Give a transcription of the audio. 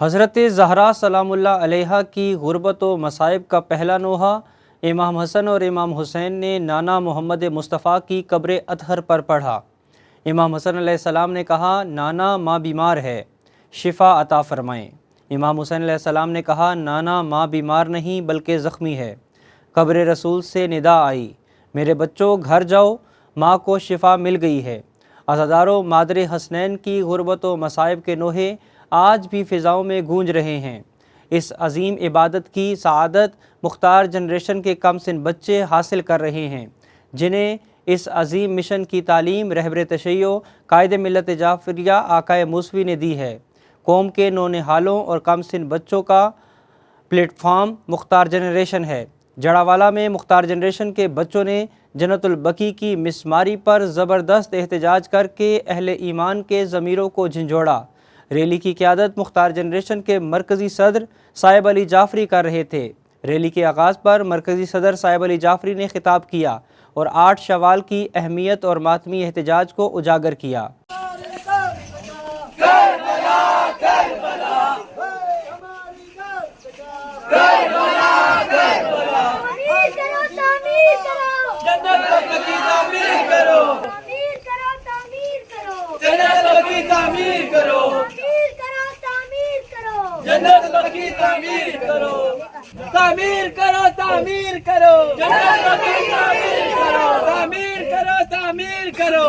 حضرت زہرا سلام اللہ علیہا کی غربت و مصائب کا پہلا نوحہ امام حسن اور امام حسین نے نانا محمد مصطفیٰ کی قبر اطہر پر پڑھا۔ امام حسن علیہ السلام نے کہا، نانا ماں بیمار ہے، شفا عطا فرمائیں۔ امام حسین علیہ السلام نے کہا، نانا ماں بیمار نہیں بلکہ زخمی ہے۔ قبر رسول سے ندا آئی، میرے بچوں گھر جاؤ، ماں کو شفا مل گئی ہے۔ عزادارو، مادر حسنین کی غربت و مصائب کے نوحے آج بھی فضاؤں میں گونج رہے ہیں۔ اس عظیم عبادت کی سعادت مختار جنریشن کے کم سن بچے حاصل کر رہے ہیں، جنہیں اس عظیم مشن کی تعلیم رہبر تشیع قائد ملت جعفریہ آقا موسوی نے دی ہے۔ قوم کے نونہالوں اور کم سن بچوں کا پلیٹ فارم مختار جنریشن ہے۔ جڑاوالا میں مختار جنریشن کے بچوں نے جنت البقیع کی مسماری پر زبردست احتجاج کر کے اہل ایمان کے ضمیروں کو جھنجھوڑا۔ ریلی کی قیادت مختار جنریشن کے مرکزی صدر صاحب علی جعفری کر رہے تھے۔ ریلی کے آغاز پر مرکزی صدر صاحب علی جعفری نے خطاب کیا اور 8 شوال کی اہمیت اور ماتمی احتجاج کو اجاگر کیا۔ تعمیر کرو، تعمیر کرو، تعمیر کرو، تعمیر کرو، تعمیر کرو،